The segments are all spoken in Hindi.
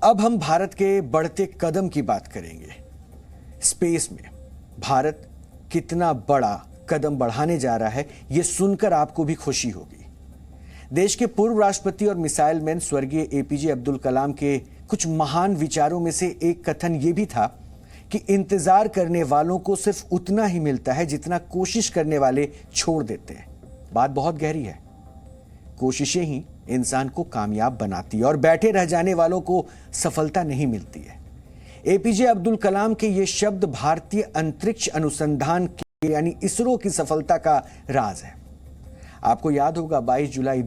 अब हम भारत के बढ़ते कदम की बात करेंगे। स्पेस में भारत कितना बड़ा कदम बढ़ाने जा रहा है, यह सुनकर आपको भी खुशी होगी। देश के पूर्व राष्ट्रपति और मिसाइल मैन स्वर्गीय एपीजे अब्दुल कलाम के कुछ महान विचारों में से एक कथन यह भी था कि इंतजार करने वालों को सिर्फ उतना ही मिलता है जितना कोशिश करने वाले छोड़ देते हैं। बात बहुत गहरी है। कोशिशें ही इंसान को कामयाब बनाती है और बैठे रह जाने वालों को सफलता नहीं मिलती है। एपीजे अब्दुल कलाम के ये शब्द भारतीय अंतरिक्ष अनुसंधान के यानी इसरो की सफलता का राज है। आपको याद होगा 22 जुलाई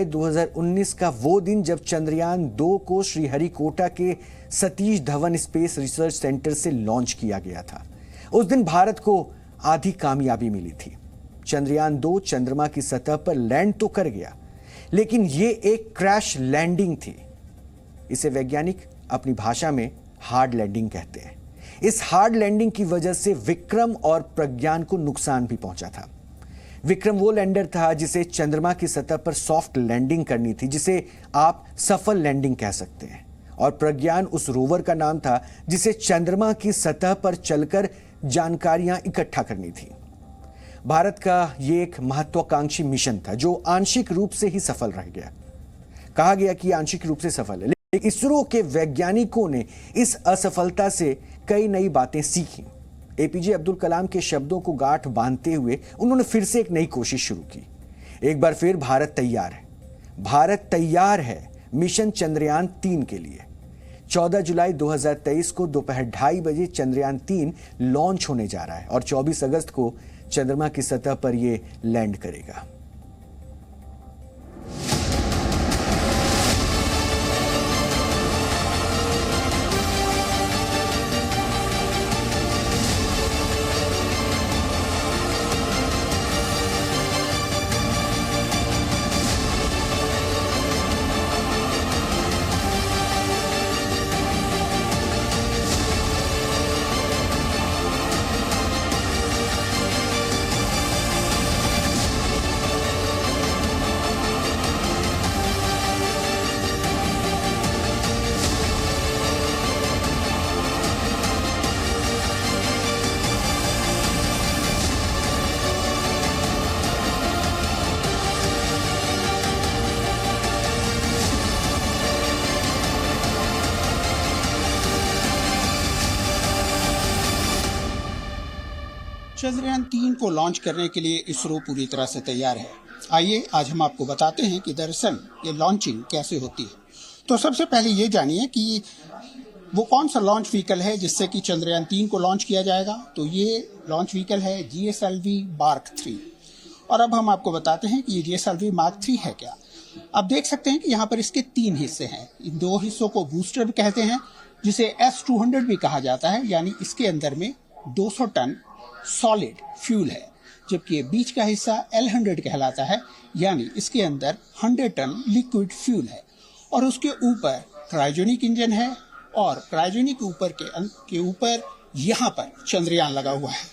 2019 का वो दिन जब चंद्रयान 2 को श्रीहरिकोटा के Satish Dhawan space research centre से लॉन्च किया गया था। उस दिन भारत को आधी कामयाबी मिली थी। चंद्रयान 2 चंद्रमा की सतह पर लैंड तो कर गया, लेकिन यह एक क्रैश लैंडिंग थी। इसे वैज्ञानिक अपनी भाषा में हार्ड लैंडिंग कहते हैं। इस हार्ड लैंडिंग की वजह से विक्रम और प्रज्ञान को नुकसान भी पहुंचा था। विक्रम वो लैंडर था जिसे चंद्रमा की सतह पर सॉफ्ट लैंडिंग करनी थी, जिसे आप सफल लैंडिंग कह सकते हैं। और प्रज्ञान उस रोवर का नाम था जिसे चंद्रमा की सतह पर चलकर जानकारियां इकट्ठा करनी थी। भारत का यह एक महत्वाकांक्षी मिशन था जो आंशिक रूप से ही सफल रह गया। कहा गया कि आंशिक रूप से सफल है, लेकिन इसरो के वैज्ञानिकों ने इस असफलता से कई नई बातें सीखी। एपीजे अब्दुल कलाम के शब्दों को गांठ बांधते हुए उन्होंने फिर से एक नई कोशिश शुरू की। एक बार फिर भारत तैयार है। भारत तैयार है मिशन चंद्रयान 3 के लिए। 14 जुलाई 2023 को दोपहर 2:30 बजे चंद्रयान 3 लॉन्च होने जा रहा है और 24 अगस्त को चंद्रमा की सतह पर यह लैंड करेगा। चंद्रयान 3 को लॉन्च करने के लिए इसरो पूरी तरह से तैयार है। आइए आज हम आपको बताते हैं कि दरअसल ये लॉन्चिंग कैसे होती है। तो सबसे पहले ये जानिए कि वो कौन सा लॉन्च व्हीकल है जिससे कि चंद्रयान 3 को लॉन्च किया जाएगा। तो ये लॉन्च व्हीकल है GSLV Mark 3। और अब हम आपको बताते हैं कि ये GSLV Mark 3 है क्या। आप देख सकते हैं कि यहाँ पर इसके 3 हिस्से हैं। इन 2 हिस्सों को बूस्टर भी कहते हैं, जिसे S200 भी कहा जाता है, यानी इसके अंदर में 200 टन सॉलिड फ्यूल है, जबकि ये बीच का हिस्सा L100 कहलाता है, यानी इसके अंदर 100 टन लिक्विड फ्यूल है। और उसके ऊपर क्रायोजेनिक इंजन है और क्रायोजेनिक के ऊपर यहाँ पर चंद्रयान लगा हुआ है।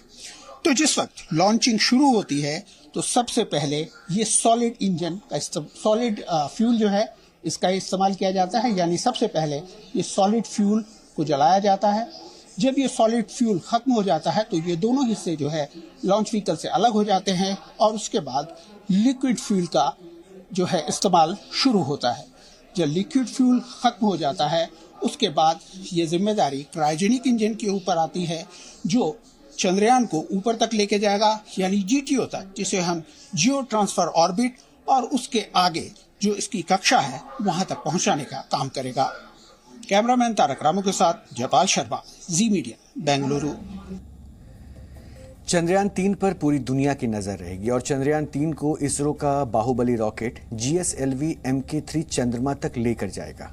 तो जिस वक्त लॉन्चिंग शुरू होती है तो सबसे पहले ये सॉलिड इंजन का सॉलिड फ्यूल जो है इसका इस्तेमाल किया जाता है, यानी सबसे पहले ये सॉलिड फ्यूल को जलाया जाता है। जब ये सॉलिड फ्यूल खत्म हो जाता है तो ये दोनों हिस्से जो है लॉन्च व्हीकल से अलग हो जाते हैं और उसके बाद लिक्विड फ्यूल का जो है इस्तेमाल शुरू होता है। जब लिक्विड फ्यूल खत्म हो जाता है उसके बाद ये जिम्मेदारी क्रायोजेनिक इंजन के ऊपर आती है, जो चंद्रयान को ऊपर तक लेके जाएगा, यानी GTO तक, जिसे हम जियो ट्रांसफर ऑर्बिट, और उसके आगे जो इसकी कक्षा है वहां तक पहुंचाने का काम करेगा। कैमरामैन तारक रामू के साथ जयपाल शर्मा, जी मीडिया, बेंगलुरु। चंद्रयान 3 पर पूरी दुनिया की नजर रहेगी और चंद्रयान 3 को इसरो का बाहुबली रॉकेट GSLV Mk3 चंद्रमा तक लेकर जाएगा।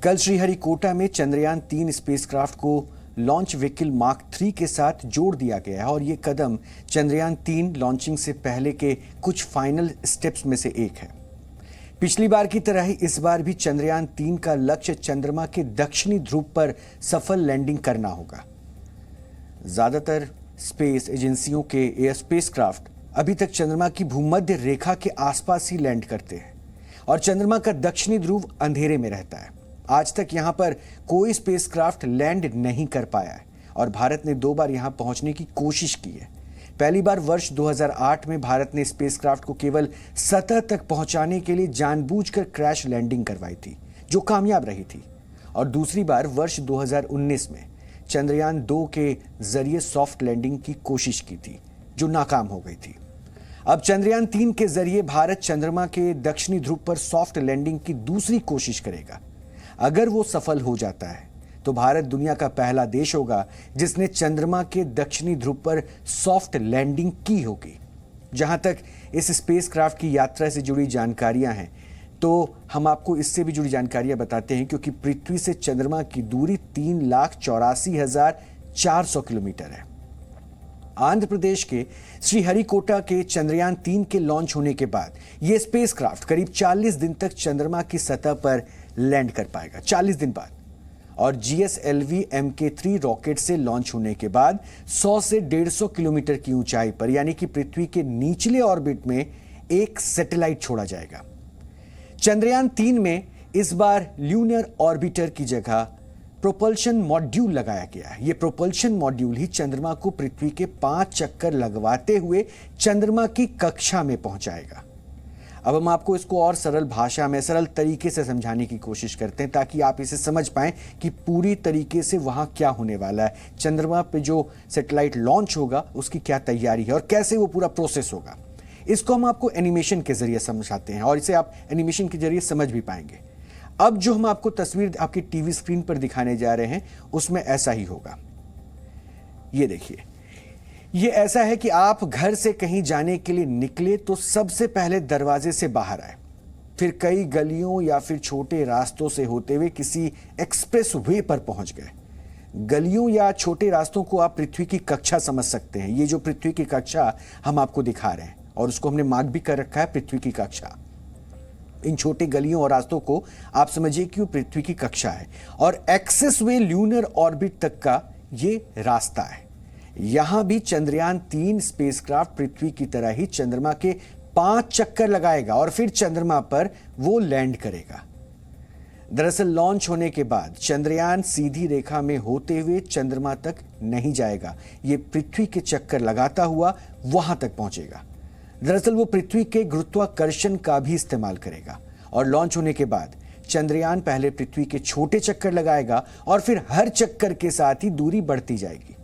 कल श्रीहरिकोटा में चंद्रयान 3 स्पेसक्राफ्ट को लॉन्च व्हीकल मार्क 3 के साथ जोड़ दिया गया है और ये कदम चंद्रयान 3 लॉन्चिंग से पहले के कुछ फाइनल स्टेप्स में से एक है। पिछली बार की तरह ही इस बार भी चंद्रयान 3 का लक्ष्य चंद्रमा के दक्षिणी ध्रुव पर सफल लैंडिंग करना होगा। ज्यादातर स्पेस एजेंसियों के स्पेसक्राफ्ट अभी तक चंद्रमा की भूमध्य रेखा के आसपास ही लैंड करते हैं और चंद्रमा का दक्षिणी ध्रुव अंधेरे में रहता है। आज तक यहां पर कोई स्पेसक्राफ्ट लैंड नहीं कर पाया है और भारत ने 2 बार यहां पहुंचने की कोशिश की है। पहली बार वर्ष 2008 में भारत ने स्पेसक्राफ्ट को केवल सतह तक पहुंचाने के लिए जानबूझकर क्रैश लैंडिंग करवाई थी, जो कामयाब रही थी। और दूसरी बार वर्ष 2019 में चंद्रयान 2 के जरिए सॉफ्ट लैंडिंग की कोशिश की थी, जो नाकाम हो गई थी। अब चंद्रयान 3 के जरिए भारत चंद्रमा के दक्षिणी ध्रुव पर सॉफ्ट लैंडिंग की दूसरी कोशिश करेगा। अगर वो सफल हो जाता है तो भारत दुनिया का पहला देश होगा जिसने चंद्रमा के दक्षिणी ध्रुव पर सॉफ्ट लैंडिंग की होगी। जहां तक इस स्पेसक्राफ्ट की यात्रा से जुड़ी जानकारियां हैं, तो हम आपको इससे भी जुड़ी जानकारियां बताते हैं, क्योंकि पृथ्वी से चंद्रमा की दूरी 3,84,400 किलोमीटर है। आंध्र प्रदेश के श्रीहरिकोटा के चंद्रयान 3 के लॉन्च होने के बाद यह स्पेसक्राफ्ट करीब 40 दिन तक चंद्रमा की सतह पर लैंड कर पाएगा, 40 दिन बाद। और GSLV Mk3 रॉकेट से लॉन्च होने के बाद 100 से 150 किलोमीटर की ऊंचाई पर, यानी कि पृथ्वी के निचले ऑर्बिट में एक सैटेलाइट छोड़ा जाएगा। चंद्रयान 3 में इस बार ल्यूनर ऑर्बिटर की जगह प्रोपल्शन मॉड्यूल लगाया गया है। यह प्रोपल्शन मॉड्यूल ही चंद्रमा को पृथ्वी के 5 चक्कर लगवाते हुए चंद्रमा की कक्षा में पहुंचाएगा। अब हम आपको इसको और सरल भाषा में, सरल तरीके से समझाने की कोशिश करते हैं, ताकि आप इसे समझ पाएं कि पूरी तरीके से वहां क्या होने वाला है, चंद्रमा पे जो सैटेलाइट लॉन्च होगा उसकी क्या तैयारी है और कैसे वो पूरा प्रोसेस होगा। इसको हम आपको एनिमेशन के जरिए समझाते हैं और इसे आप एनिमेशन के जरिए समझ भी पाएंगे। अब जो हम आपको तस्वीर आपकी टीवी स्क्रीन पर दिखाने जा रहे हैं उसमें ऐसा ही होगा। ये देखिए, ये ऐसा है कि आप घर से कहीं जाने के लिए निकले तो सबसे पहले दरवाजे से बाहर आए, फिर कई गलियों या फिर छोटे रास्तों से होते हुए किसी एक्सप्रेस वे पर पहुंच गए। गलियों या छोटे रास्तों को आप पृथ्वी की कक्षा समझ सकते हैं। ये जो पृथ्वी की कक्षा हम आपको दिखा रहे हैं और उसको हमने मार्क भी कर रखा है, पृथ्वी की कक्षा। इन छोटे गलियों और रास्तों को आप समझिए कि वो पृथ्वी की कक्षा है और एक्सेस वे ल्यूनर ऑर्बिट तक का ये रास्ता है। यहां भी चंद्रयान 3 स्पेसक्राफ्ट पृथ्वी की तरह ही चंद्रमा के 5 चक्कर लगाएगा और फिर चंद्रमा पर वो लैंड करेगा। दरअसल लॉन्च होने के बाद चंद्रयान सीधी रेखा में होते हुए चंद्रमा तक नहीं जाएगा, ये पृथ्वी के चक्कर लगाता हुआ वहां तक पहुंचेगा। दरअसल वो पृथ्वी के गुरुत्वाकर्षण का भी इस्तेमाल करेगा और लॉन्च होने के बाद चंद्रयान पहले पृथ्वी के छोटे चक्कर लगाएगा और फिर हर चक्कर के साथ ही दूरी बढ़ती जाएगी।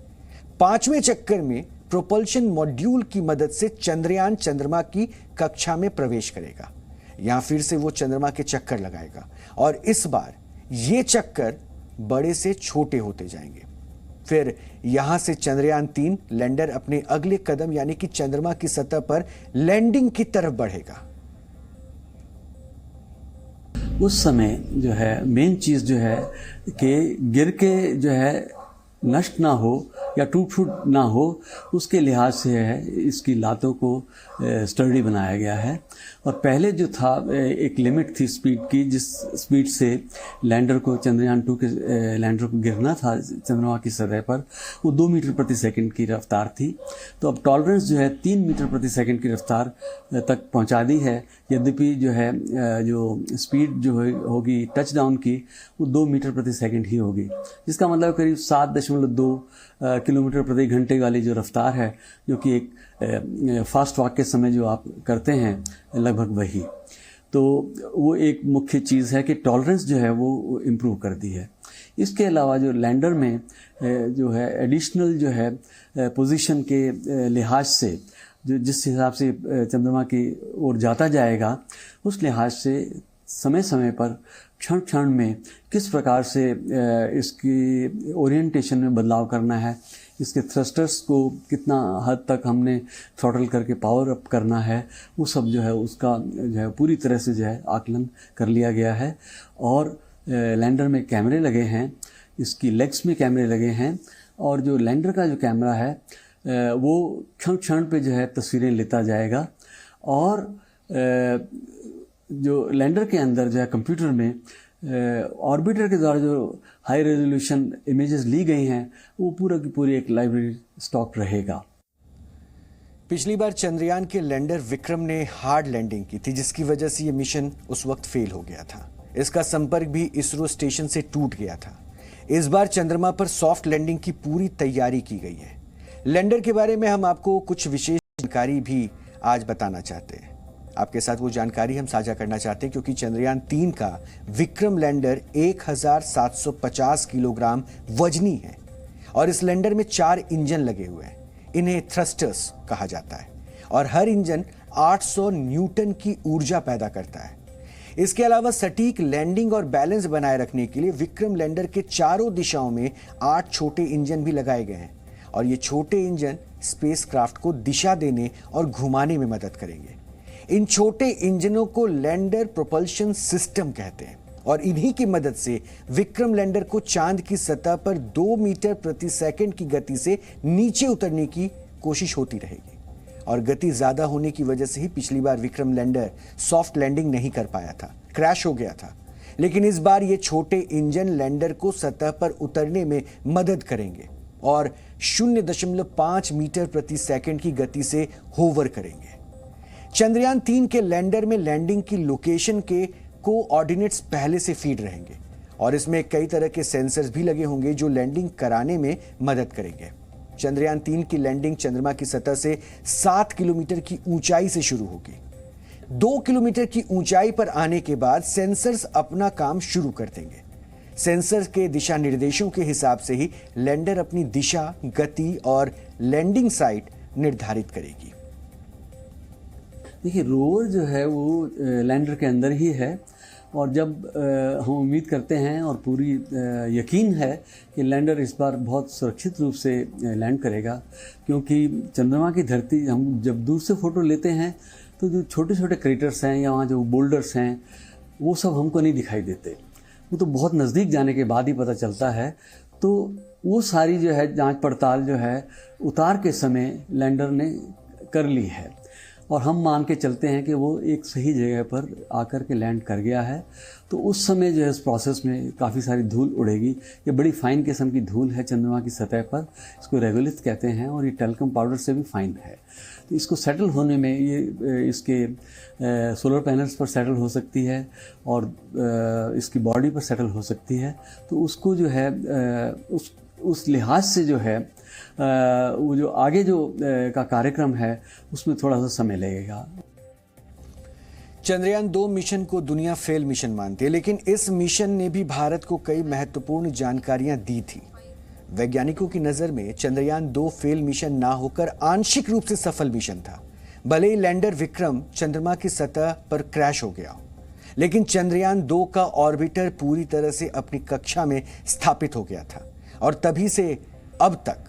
5वें चक्कर में प्रोपल्शन मॉड्यूल की मदद से चंद्रयान चंद्रमा की कक्षा में प्रवेश करेगा। यहां फिर से वो चंद्रमा के चक्कर लगाएगा और इस बार ये चक्कर बड़े से छोटे होते जाएंगे। फिर यहां से चंद्रयान 3 लैंडर अपने अगले कदम यानी कि चंद्रमा की सतह पर लैंडिंग की तरफ बढ़ेगा। उस समय जो है मेन चीज जो है कि गिर के जो है नष्ट ना हो या टूट फूट ना हो, उसके लिहाज से है इसकी लातों को स्टर्डी बनाया गया है। और पहले जो था एक लिमिट थी स्पीड की, जिस स्पीड से लैंडर को, चंद्रयान 2 के लैंडर को गिरना था चंद्रमा की सतह पर, वो 2 मीटर प्रति सेकंड की रफ्तार थी। तो अब टॉलरेंस जो है 3 मीटर प्रति सेकंड की रफ्तार तक पहुंचा दी है। यद्यपि जो है जो स्पीड जो होगी टच डाउन की वो 2 मीटर प्रति सेकंड ही होगी, जिसका मतलब करीब 7.2 किलोमीटर प्रति घंटे वाली जो रफ्तार है, जो कि एक फास्ट वॉक के समय जो आप करते हैं लगभग वही। तो वो एक मुख्य चीज़ है कि टॉलरेंस जो है वो इम्प्रूव कर दी है। इसके अलावा जो लैंडर में जो है एडिशनल जो है पोजीशन के लिहाज से जो जिस हिसाब से चंद्रमा की ओर जाता जाएगा, उस लिहाज से समय समय पर क्षण क्षण में किस प्रकार से इसकी ओरिएंटेशन में बदलाव करना है, इसके थ्रस्टर्स को कितना हद तक हमने थ्रॉटल करके पावर अप करना है, वो सब जो है उसका जो है पूरी तरह से जो है आकलन कर लिया गया है। और लैंडर में कैमरे लगे हैं, इसकी लेग्स में कैमरे लगे हैं, और जो लैंडर का जो कैमरा है वो क्षण क्षण पे जो है तस्वीरें लेता जाएगा। और जो लैंडर के अंदर जो है कंप्यूटर में ऑर्बिटर के द्वारा जो हाई रेजोल्यूशन इमेजेस ली गई हैं, वो पूरा की पूरी एक लाइब्रेरी स्टॉक रहेगा। पिछली बार चंद्रयान के लैंडर विक्रम ने हार्ड लैंडिंग की थी, जिसकी वजह से यह मिशन उस वक्त फेल हो गया था। इसका संपर्क भी इसरो स्टेशन से टूट गया था। इस बार चंद्रमा पर सॉफ्ट लैंडिंग की पूरी तैयारी की गई है। लैंडर के बारे में हम आपको कुछ विशेष जानकारी भी आज बताना चाहते हैं। आपके साथ वो जानकारी हम साझा करना चाहते हैं क्योंकि चंद्रयान 3 का विक्रम लैंडर 1750 किलोग्राम वजनी है और इस लैंडर में 4 इंजन लगे हुए हैं। इन्हें थ्रस्टर्स कहा जाता है और हर इंजन 800 न्यूटन की ऊर्जा पैदा करता है। इसके अलावा सटीक लैंडिंग और बैलेंस बनाए रखने के लिए विक्रम लैंडर के चारों दिशाओं में 8 छोटे इंजन भी लगाए गए हैं और ये छोटे इंजन स्पेसक्राफ्ट को दिशा देने और घुमाने में मदद करेंगे। इन छोटे इंजनों को लैंडर प्रोपल्शन सिस्टम कहते हैं और इन्हीं की मदद से विक्रम लैंडर को चांद की सतह पर 2 मीटर प्रति सेकंड की गति से नीचे उतरने की कोशिश होती रहेगी और गति ज्यादा होने की वजह से ही पिछली बार विक्रम लैंडर सॉफ्ट लैंडिंग नहीं कर पाया था, क्रैश हो गया था। लेकिन इस बार ये छोटे इंजन लैंडर को सतह पर उतरने में मदद करेंगे और 0.5 मीटर प्रति सेकंड की गति से होवर करेंगे। चंद्रयान 3 के लैंडर में लैंडिंग की लोकेशन के कोऑर्डिनेट्स पहले से फीड रहेंगे और इसमें कई तरह के सेंसर्स भी लगे होंगे जो लैंडिंग कराने में मदद करेंगे। चंद्रयान 3 की लैंडिंग चंद्रमा की सतह से 7 किलोमीटर की ऊंचाई से शुरू होगी। 2 किलोमीटर की ऊंचाई पर आने के बाद सेंसर्स अपना काम शुरू कर देंगे। सेंसर के दिशा निर्देशों के हिसाब से ही लैंडर अपनी दिशा, गति और लैंडिंग साइट निर्धारित करेगी। देखिए, रोवर जो है वो लैंडर के अंदर ही है और जब हम उम्मीद करते हैं और पूरी यकीन है कि लैंडर इस बार बहुत सुरक्षित रूप से लैंड करेगा, क्योंकि चंद्रमा की धरती हम जब दूर से फ़ोटो लेते हैं तो जो छोटे छोटे क्रेटर्स हैं या वहाँ जो बोल्डर्स हैं वो सब हमको नहीं दिखाई देते। वो तो बहुत नज़दीक जाने के बाद ही पता चलता है। तो वो सारी जो है जांच पड़ताल जो है उतार के समय लैंडर ने कर ली है और हम मान के चलते हैं कि वो एक सही जगह पर आकर के लैंड कर गया है। तो उस समय जो है इस प्रोसेस में काफ़ी सारी धूल उड़ेगी। ये बड़ी फाइन किस्म की धूल है चंद्रमा की सतह पर, इसको रेगोलिथ कहते हैं और ये टेल्कम पाउडर से भी फाइन है। तो इसको सेटल होने में ये इसके सोलर पैनल्स पर सेटल हो सकती है और इसकी बॉडी पर सेटल हो सकती है। तो उसको जो है उस लिहाज से जो है वो जो आगे जो का कार्यक्रम है उसमें थोड़ा सा समय लगेगा। चंद्रयान 2 मिशन को दुनिया फेल मिशन मानती है, लेकिन इस मिशन ने भी भारत को कई महत्वपूर्ण जानकारियां दी थी। वैज्ञानिकों की नजर में चंद्रयान 2 फेल मिशन ना होकर आंशिक रूप से सफल मिशन था। भले ही लैंडर विक्रम चंद्रमा की सतह पर क्रैश हो गया हो, लेकिन चंद्रयान 2 का ऑर्बिटर पूरी तरह से अपनी कक्षा में स्थापित हो गया था और तभी से अब तक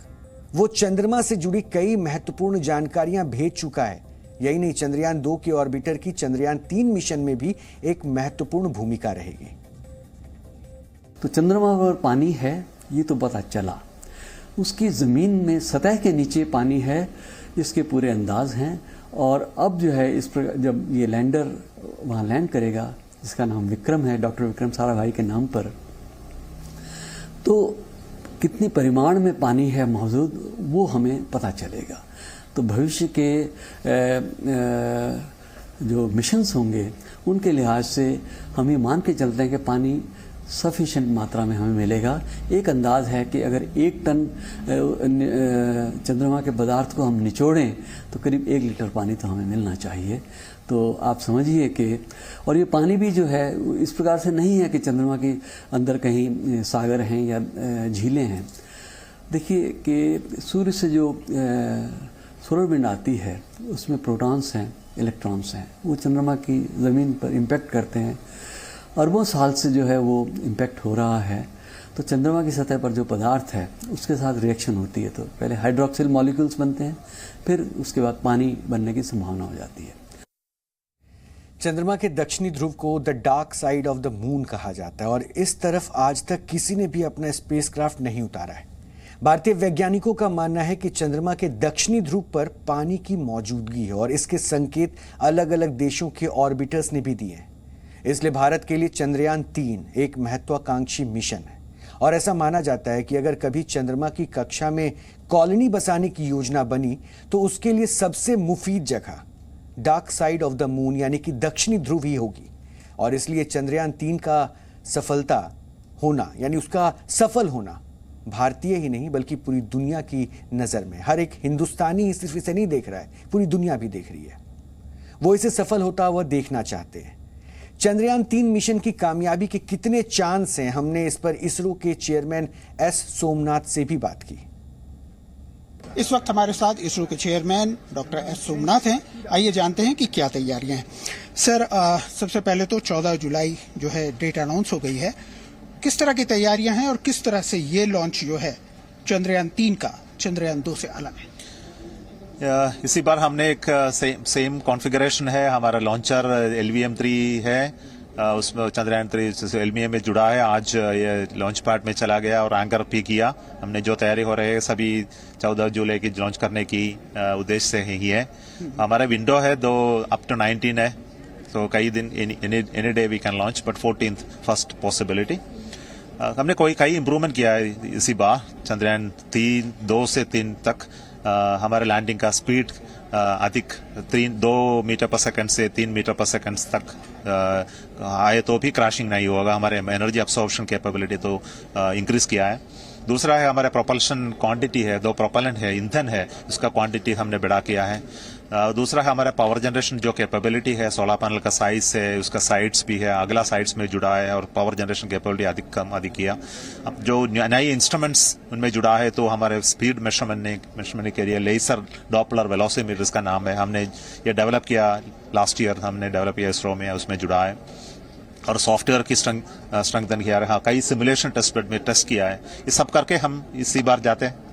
वो चंद्रमा से जुड़ी कई महत्वपूर्ण जानकारियां भेज चुका है। यही नहीं, चंद्रयान 2 के ऑर्बिटर की चंद्रयान 3 मिशन में भी एक महत्वपूर्ण भूमिका रहेगी। तो चंद्रमा पर पानी है ये तो पता चला, उसकी ज़मीन में सतह के नीचे पानी है इसके पूरे अंदाज हैं। और अब जो है इस प्रकार जब ये लैंडर वहाँ लैंड करेगा जिसका नाम विक्रम है, डॉक्टर विक्रम साराभाई के नाम पर, तो कितनी परिमाण में पानी है मौजूद वो हमें पता चलेगा। तो भविष्य के जो मिशंस होंगे उनके लिहाज से हम ये मान के चलते हैं कि पानी सफिशेंट मात्रा में हमें मिलेगा। एक अंदाज है कि अगर 1 टन चंद्रमा के पदार्थ को हम निचोड़ें तो करीब 1 लीटर पानी तो हमें मिलना चाहिए। तो आप समझिए कि और ये पानी भी जो है इस प्रकार से नहीं है कि चंद्रमा के अंदर कहीं सागर हैं या झीलें हैं। देखिए कि सूर्य से जो सोलर विंड आती है उसमें प्रोटॉन्स हैं, इलेक्ट्रॉन्स हैं, वो चंद्रमा की ज़मीन पर इम्पैक्ट करते हैं। अरबों साल से जो है वो इम्पैक्ट हो रहा है। तो चंद्रमा की सतह पर जो पदार्थ है उसके साथ रिएक्शन होती है, तो पहले हाइड्रोक्सिल मॉलिक्यूल्स बनते हैं, फिर उसके बाद पानी बनने की संभावना हो जाती है। चंद्रमा के दक्षिणी ध्रुव को the dark side of the moon कहा जाता है और इस तरफ आज तक किसी ने भी अपना स्पेसक्राफ्ट नहीं उतारा है। भारतीय वैज्ञानिकों का मानना है कि चंद्रमा के दक्षिणी ध्रुव पर पानी की मौजूदगी है और इसके संकेत अलग अलग देशों के ऑर्बिटर्स ने भी दिए हैं। इसलिए भारत के लिए चंद्रयान 3 एक महत्वाकांक्षी मिशन है और ऐसा माना जाता है कि अगर कभी चंद्रमा की कक्षा में कॉलोनी बसाने की योजना बनी तो उसके लिए सबसे मुफीद जगह dark side of the moon यानी कि दक्षिणी ध्रुव ही होगी। और इसलिए चंद्रयान 3 का सफलता होना यानी उसका सफल होना भारतीय ही नहीं बल्कि पूरी दुनिया की नजर में, हर एक हिंदुस्तानी ही सिर्फ इसे नहीं देख रहा है, पूरी दुनिया भी देख रही है। वो इसे सफल होता हुआ देखना चाहते हैं। चंद्रयान 3 मिशन की कामयाबी के कितने चांस हैं, हमने इस पर इसरो के चेयरमैन एस सोमनाथ से भी बात की। इस वक्त हमारे साथ इसरो के चेयरमैन डॉक्टर एस सोमनाथ हैं। आइए जानते हैं कि क्या तैयारियां हैं। सर, सबसे पहले तो 14 जुलाई जो है डेट अनाउंस हो गई है, किस तरह की तैयारियां हैं और किस तरह से ये लॉन्च जो है चंद्रयान 3 का चंद्रयान 2 से अलग है? इसी बार हमने एक सेम कॉन्फ़िगरेशन है, हमारा लॉन्चर LVM-3 है, उसमें चंद्रयान 3 LVM में जुड़ा है। आज ये लॉन्च पैड में चला गया और एंकर भी किया। हमने जो तैयारी हो रही है सभी 14 जुलाई की लॉन्च करने की उद्देश्य से ही है। हमारा विंडो है 2 अप टू 19 है, तो कई दिन any day we can launch, but 14th first possibility. हमने कई इम्प्रूवमेंट किया है इसी बार। चंद्रयान 2 से 3 तक हमारे लैंडिंग का स्पीड अधिक 2 मीटर पर सेकंड से 3 मीटर पर सेकंड तक आए तो भी क्रैशिंग नहीं होगा। हमारे एनर्जी अब्सॉर्प्शन कैपेबिलिटी तो इंक्रीज किया है। दूसरा है हमारे प्रोपल्शन क्वांटिटी है, 2 प्रोपेलेंट है, ईंधन है, उसका क्वांटिटी हमने बढ़ा किया है। दूसरा है हमारा पावर जनरेशन जो कैपेबिलिटी है, सोलर पैनल का साइज है, उसका साइड्स भी है, अगला साइड्स में जुड़ा है और पावर जनरेशन कैपेबिलिटी अधिक किया। अब जो नए इंस्ट्रूमेंट्स उनमें जुड़ा है तो हमारे स्पीड मेजरमेंट के लिए लेजर डॉपलर वेलोसिमीटर इसका नाम है, हमने ये डेवलप किया लास्ट ईयर, हमने डेवलप किया इसरो में, उसमें जुड़ा है। और सॉफ्टवेयर की स्ट्रेंथन किया है, कई सिमुलेशन टेस्ट बेड में टेस्ट किया है। ये सब करके हम इसी बार जाते हैं।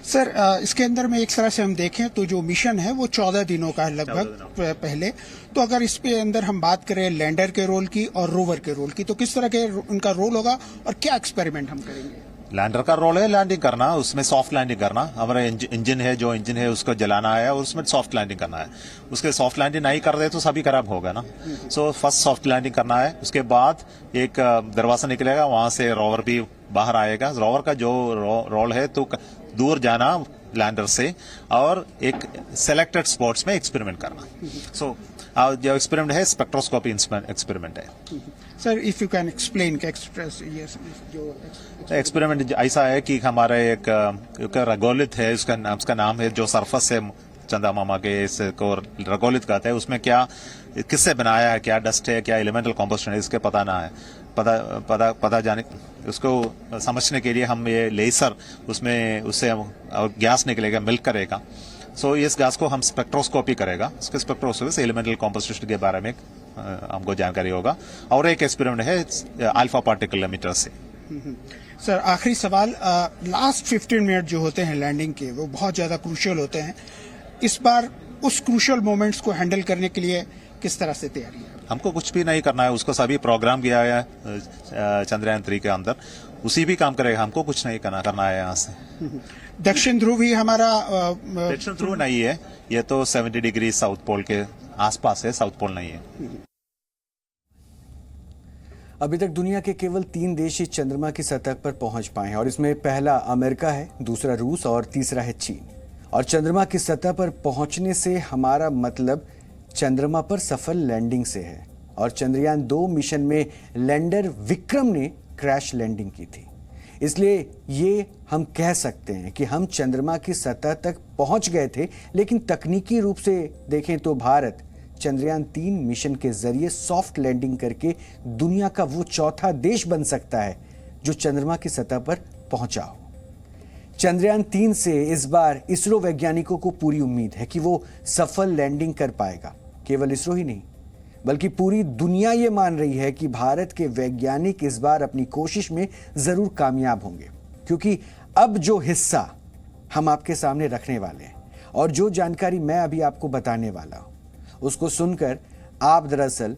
सर, इसके अंदर में एक तरह से हम देखें तो जो मिशन है वो 14 दिनों का है लगभग पहले। तो अगर इस पे अंदर हम बात करें लैंडर के रोल की और रोवर के रोल की, तो किस तरह के उनका रोल होगा और क्या एक्सपेरिमेंट हम करेंगे? लैंडर का रोल है लैंडिंग करना, उसमें सॉफ्ट लैंडिंग करना। हमारा इंजन है, जो इंजन है उसको जलाना है और उसमें सॉफ्ट लैंडिंग करना है। उसके सॉफ्ट लैंडिंग नहीं कर दे तो सभी खराब होगा ना। सो फर्स्ट सॉफ्ट लैंडिंग करना है, उसके बाद एक दरवाजा निकलेगा, वहां से रोवर भी बाहर आएगा। रोवर का जो रोल है तो दूर जाना लैंडर से और एक सेलेक्टेड स्पॉट्स में एक्सपेरिमेंट करना। सो जो एक्सपेरिमेंट है स्पेक्ट्रोस्कोपी एक्सपेरिमेंट है। Sir, if you can explain express ये जो एक्सपेरिमेंट ऐसा है कि हमारा एक रगोलित है, उसका नाम है, जो सरफेस से चंद्रमा के इसको रगोलित कहते हैं। उसमें क्या किससे बनाया है, क्या डस्ट है, क्या एलिमेंटल कॉम्पोजिशन है, इसके पता ना है। पता जाने उसको समझने के लिए हम ये लेजर उससे और गैस निकलेगा, मिल्क करेगा। सो इस गैस को हम स्पेक्ट्रोस्कोपी करेगा, उसके स्पेक्ट्रोस्कोपी से एलिमेंटल कॉम्पोजिशन के बारे में हमको जानकारी होगा। और एक एक्सपेरिमेंट है अल्फा पार्टिकल एमिटर से। सर, आखिरी सवाल, लास्ट 15 मिनट जो होते हैं लैंडिंग के वो बहुत ज्यादा क्रूशियल होते हैं। इस बार उस क्रूशियल मोमेंट्स को हैंडल करने के लिए किस तरह से तैयारी है? हमको कुछ भी नहीं करना है, उसको सभी प्रोग्राम किया है चंद्रयान 3 के अंदर, उसी भी काम करेगा। हमको कुछ नहीं करना है यहाँ से। दक्षिण ध्रुव ही हमारा दक्षिण ध्रुव नहीं है, ये तो 70 डिग्री साउथ पोल के आसपास है, साउथ पोल नहीं है। अभी तक दुनिया के केवल 3 देश ही चंद्रमा की सतह पर पहुंच पाए हैं और इसमें पहला अमेरिका है, दूसरा रूस और तीसरा है चीन। और चंद्रमा की सतह पर पहुंचने से हमारा मतलब चंद्रमा पर सफल लैंडिंग से है। और चंद्रयान 2 मिशन में लैंडर विक्रम ने क्रैश लैंडिंग की थी, इसलिए ये हम कह सकते हैं कि हम चंद्रमा की सतह तक पहुंच गए थे। लेकिन तकनीकी रूप से देखें तो भारत चंद्रयान 3 मिशन के जरिए सॉफ्ट लैंडिंग करके दुनिया का वो चौथा देश बन सकता है जो चंद्रमा की सतह पर पहुंचा हो। चंद्रयान 3 से इस बार इसरो वैज्ञानिकों को पूरी उम्मीद है कि वो सफल लैंडिंग कर पाएगा। केवल इसरो ही नहीं बल्कि पूरी दुनिया ये मान रही है कि भारत के वैज्ञानिक इस बार अपनी कोशिश में जरूर कामयाब होंगे, क्योंकि अब जो हिस्सा हम आपके सामने रखने वाले हैं और जो जानकारी मैं अभी आपको बताने वाला हूं, उसको सुनकर आप दरअसल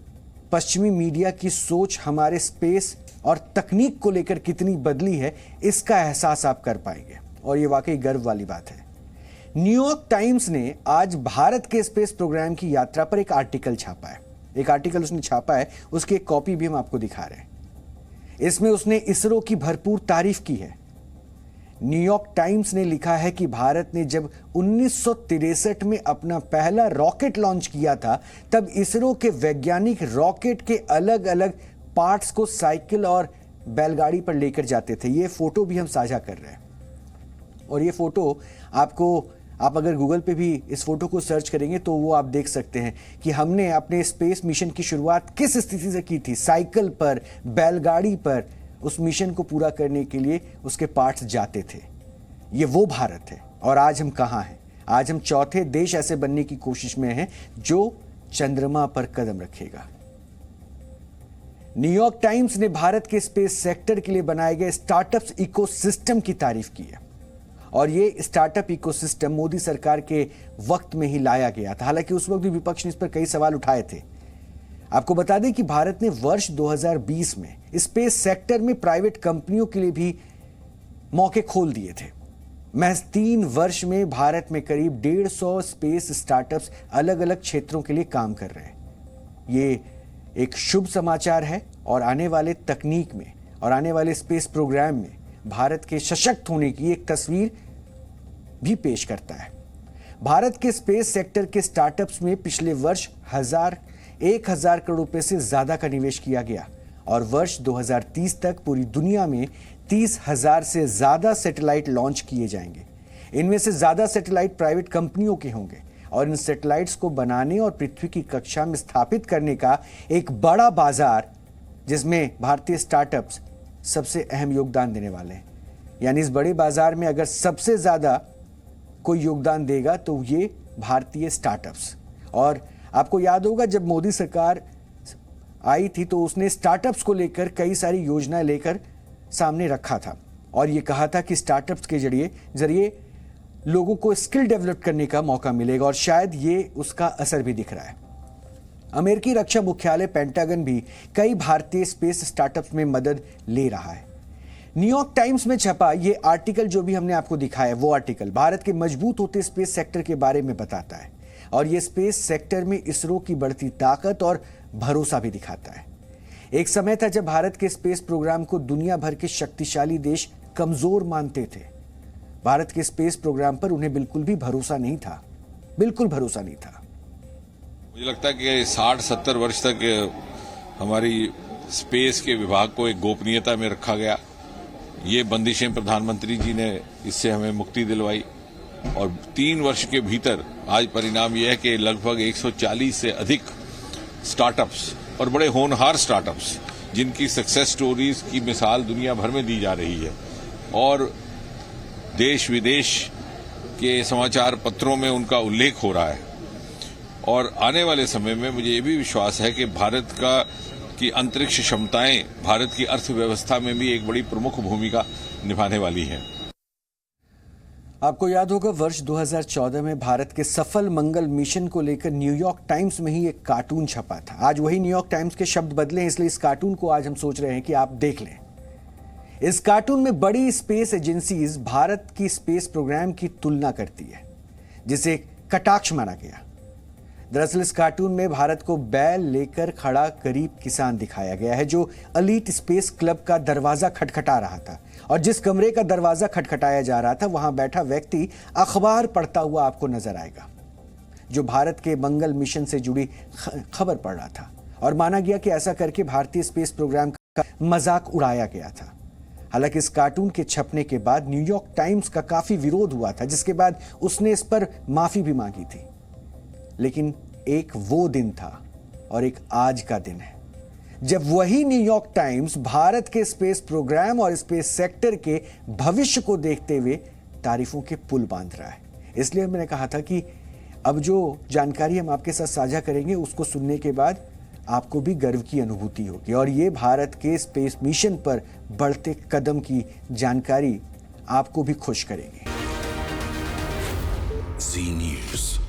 पश्चिमी मीडिया की सोच हमारे स्पेस और तकनीक को लेकर कितनी बदली है इसका एहसास आप कर पाएंगे। और ये वाकई गर्व वाली बात है। न्यूयॉर्क टाइम्स ने आज भारत के स्पेस प्रोग्राम की यात्रा पर एक आर्टिकल छापा है। एक आर्टिकल उसने छापा है, उसकी एक कॉपी भी हम आपको दिखा रहे हैं। इसमें उसने इसरो की भरपूर तारीफ की है। न्यूयॉर्क टाइम्स ने लिखा है कि भारत ने जब 1963 में अपना पहला रॉकेट लॉन्च किया था, तब इसरो के वैज्ञानिक रॉकेट के अलग अलग पार्ट्स को साइकिल और बैलगाड़ी पर लेकर जाते थे। ये फोटो भी हम साझा कर रहे हैं और ये फोटो आप अगर गूगल पे भी इस फोटो को सर्च करेंगे तो वो आप देख सकते हैं कि हमने अपने स्पेस मिशन की शुरुआत किस स्थिति से की थी, साइकिल पर, बैलगाड़ी पर। उस मिशन को पूरा करने के लिए उसके पार्ट्स जाते थे। ये वो भारत है। और आज हम कहां हैं? आज हम चौथे देश ऐसे बनने की कोशिश में हैं जो चंद्रमा पर कदम रखेगा। न्यूयॉर्क टाइम्स ने भारत के स्पेस सेक्टर के लिए बनाए गए स्टार्टअप्स इकोसिस्टम की तारीफ की है और ये स्टार्टअप इकोसिस्टम मोदी सरकार के वक्त में ही लाया गया था। हालांकि उस वक्त भी विपक्ष ने इस पर कई सवाल उठाए थे। आपको बता दें कि भारत ने वर्ष 2020 में स्पेस सेक्टर में प्राइवेट कंपनियों के लिए भी मौके खोल दिए थे। महज 3 वर्ष में भारत में करीब 150 स्पेस स्टार्टअप्स अलग अलग क्षेत्रों के लिए काम कर रहे हैं। ये एक शुभ समाचार है और आने वाले तकनीक में और आने वाले स्पेस प्रोग्राम में भारत के सशक्त होने की एक तस्वीर भी पेश करता है। भारत के स्पेस सेक्टर के स्टार्टअप्स में पिछले वर्ष 1,000 करोड़ रुपए से ज्यादा का निवेश किया गया और वर्ष 2030 तक पूरी दुनिया में 30,000 से ज्यादा सैटेलाइट लॉन्च किए जाएंगे। इनमें से ज्यादा सैटेलाइट प्राइवेट कंपनियों के होंगे और इन सैटेलाइट्स को बनाने और पृथ्वी की कक्षा में स्थापित करने का एक बड़ा बाजार, जिसमें भारतीय स्टार्टअप्स सबसे अहम योगदान देने वाले हैं। यानी इस बड़े बाजार में अगर सबसे ज्यादा कोई योगदान देगा तो ये भारतीय स्टार्टअप्स। और आपको याद होगा जब मोदी सरकार आई थी तो उसने स्टार्टअप्स को लेकर कई सारी योजनाएं लेकर सामने रखा था और ये कहा था कि स्टार्टअप्स के जरिए लोगों को स्किल डेवलप करने का मौका मिलेगा और शायद ये उसका असर भी दिख रहा है। अमेरिकी रक्षा मुख्यालय पेंटागन भी कई भारतीय स्पेस स्टार्टअप्स में मदद ले रहा है। न्यूयॉर्क टाइम्स में छपा ये आर्टिकल जो भी हमने आपको दिखाया, वो आर्टिकल भारत के मजबूत होते स्पेस सेक्टर के बारे में बताता है और ये स्पेस सेक्टर में इसरो की बढ़ती ताकत और भरोसा भी दिखाता है। एक समय था जब भारत के स्पेस प्रोग्राम को दुनिया भर के शक्तिशाली देश कमजोर मानते थे। भारत के स्पेस प्रोग्राम पर उन्हें बिल्कुल भी भरोसा नहीं था, बिल्कुल भरोसा नहीं था। मुझे लगता है कि 60-70 वर्ष तक हमारी स्पेस के विभाग को एक गोपनीयता में रखा गया। ये बंदिशें प्रधानमंत्री जी ने इससे हमें मुक्ति दिलवाई और 3 वर्ष के भीतर आज परिणाम यह है कि लगभग 140 से अधिक स्टार्टअप्स और बड़े होनहार स्टार्टअप्स जिनकी सक्सेस स्टोरीज की मिसाल दुनिया भर में दी जा रही है और देश विदेश के समाचार पत्रों में उनका उल्लेख हो रहा है। और आने वाले समय में मुझे ये भी विश्वास है कि भारत की अंतरिक्ष क्षमताएं भारत की अर्थव्यवस्था में भी एक बड़ी प्रमुख भूमिका निभाने वाली हैं। आपको याद होगा वर्ष 2014 में भारत के सफल मंगल मिशन को लेकर न्यूयॉर्क टाइम्स में ही एक कार्टून छपा था। आज वही न्यूयॉर्क टाइम्स के शब्द बदले हैं, इसलिए इस कार्टून को आज हम सोच रहे हैं कि आप देख लें। इस कार्टून में बड़ी स्पेस एजेंसीज भारत की स्पेस प्रोग्राम की तुलना करती है, जिसे कटाक्ष माना गया। दरअसल इस कार्टून में भारत को बैल लेकर खड़ा गरीब किसान दिखाया गया है जो एलीट स्पेस क्लब का दरवाजा खटखटा रहा था और जिस कमरे का दरवाजा खटखटाया जा रहा था वहां बैठा व्यक्ति अखबार पढ़ता हुआ आपको नजर आएगा, जो भारत के मंगल मिशन से जुड़ी खबर पढ़ रहा था और माना गया कि ऐसा करके भारतीय स्पेस प्रोग्राम का मजाक उड़ाया गया था। हालांकि इस कार्टून के छपने के बाद न्यूयॉर्क टाइम्स का काफी विरोध हुआ था, जिसके बाद उसने इस पर माफी भी मांगी थी। लेकिन एक वो दिन था और एक आज का दिन है जब वही न्यूयॉर्क टाइम्स भारत के स्पेस प्रोग्राम और स्पेस सेक्टर के भविष्य को देखते हुए तारीफों के पुल बांध रहा है। इसलिए मैंने कहा था कि अब जो जानकारी हम आपके साथ साझा करेंगे उसको सुनने के बाद आपको भी गर्व की अनुभूति होगी और ये भारत के स्पेस मिशन पर बढ़ते कदम की जानकारी आपको भी खुश करेगी। जी न्यूज़।